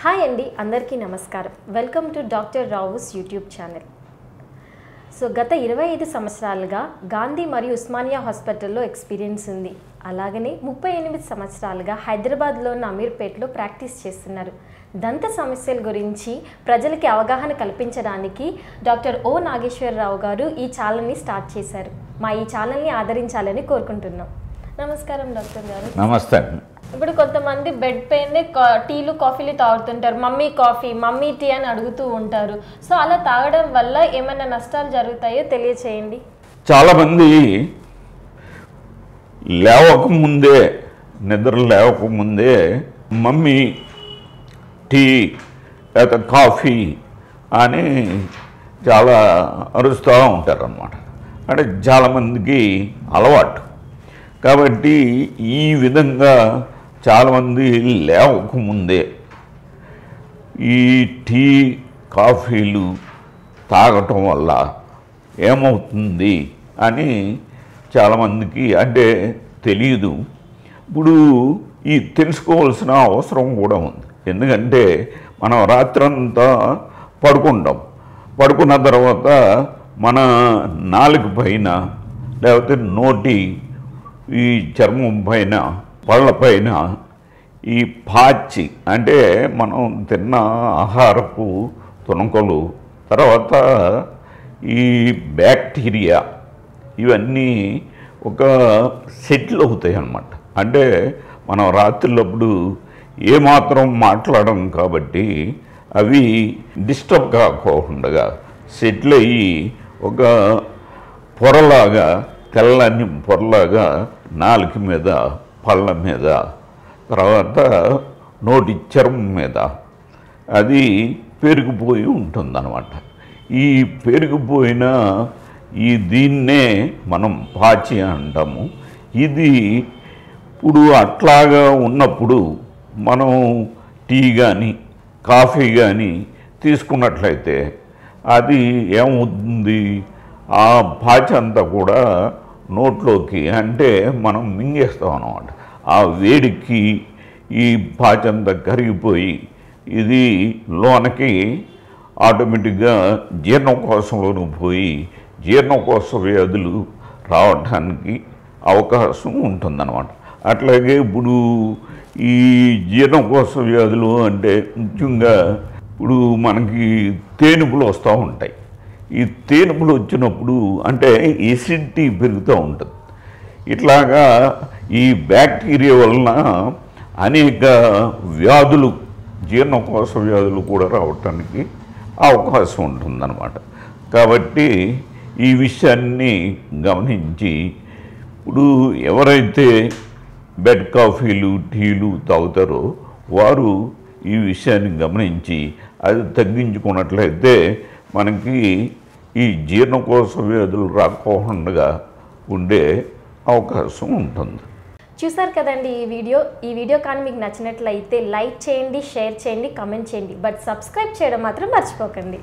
Hi అండి, అందరికీ నమస్కారం. Welcome to doctor Rao's YouTube channel. So గత 25 సంవత్సరాలుగా గాంధీ మరియు ఉస్మానియా హాస్పిటల్లో ఎక్స్పీరియన్స్ ఉంది. అలాగనే 38 సంవత్సరాలుగా హైదరాబాద్లో ఉన్న అమీర్పేట్లో ప్రాక్టీస్ చేస్తున్నారు. దంత సమస్యల గురించి ప్రజలకి అవగాహన కల్పించడానికి డాక్టర్ ఓ నాగేశ్వరరావు గారు ఈ ఛానల్ని స్టార్ట్ చేశారు. మా ఈ ఛానల్ని ఆదరించాలని కోరుకుంటున్నాం. నమస్కారం డాక్టర్ గారు. నమస్తే. ఇప్పుడు కొంతమంది బెడ్ పైన టీలు కాఫీలు తాగుతుంటారు. మమ్మీ కాఫీ, మమ్మీ టీ అని అడుగుతూ ఉంటారు. సో అలా తాగడం వల్ల ఏమైనా నష్టాలు జరుగుతాయో తెలియచేయండి. చాలామంది లేవకముందే, నిద్ర లేవకముందే మమ్మీ టీ లేదా కాఫీ అని చాలా అరుస్తూ ఉంటారు అన్నమాట. అంటే చాలామందికి అలవాటు. కాబట్టి ఈ విధంగా చాలామంది లేవకముందే ఈ టీ కాఫీలు తాగటం వల్ల ఏమవుతుంది అని చాలామందికి అంటే తెలియదు. ఇప్పుడు ఈ తెలుసుకోవాల్సిన అవసరం కూడా ఉంది. ఎందుకంటే మనం రాత్రంతా పడుకున్న తర్వాత మన నాలుక పైన లేకపోతే నోటి ఈ చర్మం పైన పళ్ళపైన ఈ పాచి అంటే మనం తిన్న ఆహారపు తునకలు, తర్వాత ఈ బ్యాక్టీరియా ఇవన్నీ ఒక సెటిల్ అవుతాయి అన్నమాట. అంటే మనం రాత్రులప్పుడు ఏమాత్రం మాట్లాడడం కాబట్టి అవి డిస్టర్బ్ కాకుండా సెటిల్ అయ్యి ఒక పొరలాగా, తెల్లని పొరలాగా నాలుక మీద, పళ్ళ మీద, తర్వాత నోటి చర్మం మీద అది పెరిగిపోయి ఉంటుందన్నమాట. ఈ పెరిగిపోయిన దీన్నే మనం పాచి అంటాము. ఇది ఇప్పుడు అట్లాగా ఉన్నప్పుడు మనం టీ కానీ కాఫీ కానీ తీసుకున్నట్లయితే అది ఏమవుతుంది, ఆ పాచి అంతా కూడా నోట్లోకి అంటే మనం మింగేస్తాం అన్నమాట. ఆ వేడికి ఈ పాచి అంతా కరిగిపోయి ఇది లోనకి ఆటోమేటిక్గా జీర్ణకోశంలోకి పోయి జీర్ణకోశ వ్యాధులు రావడానికి అవకాశం ఉంటుందన్నమాట. అట్లాగే ఇప్పుడు ఈ జీర్ణకోశ వ్యాధులు అంటే ముఖ్యంగా ఇప్పుడు మనకి తేనుపులు వస్తూ ఉంటాయి. ఈ తేనుపులు వచ్చినప్పుడు అంటే ఎసిడిటీ పెరుగుతూ ఉంటుంది. ఇట్లాగా ఈ బ్యాక్టీరియా వలన అనేక వ్యాధులు, జీర్ణకోశ వ్యాధులు కూడా రావటానికి అవకాశం ఉంటుందన్నమాట. కాబట్టి ఈ విషయాన్ని గమనించి ఇప్పుడు ఎవరైతే బెడ్ కాఫీలు, టీలు తాగుతారో వారు ఈ విషయాన్ని గమనించి అది తగ్గించుకున్నట్లయితే మనకి ఈ జీర్ణకోశ వ్యాధులు రాకుండా ఉండే అవకాశం ఉంటుంది. చూసారు కదండి ఈ వీడియో కానీ మీకు నచ్చినట్లయితే లైక్ చేయండి, షేర్ చేయండి, కామెంట్ చేయండి. బట్ సబ్స్క్రైబ్ చేయడం మాత్రం మర్చిపోకండి.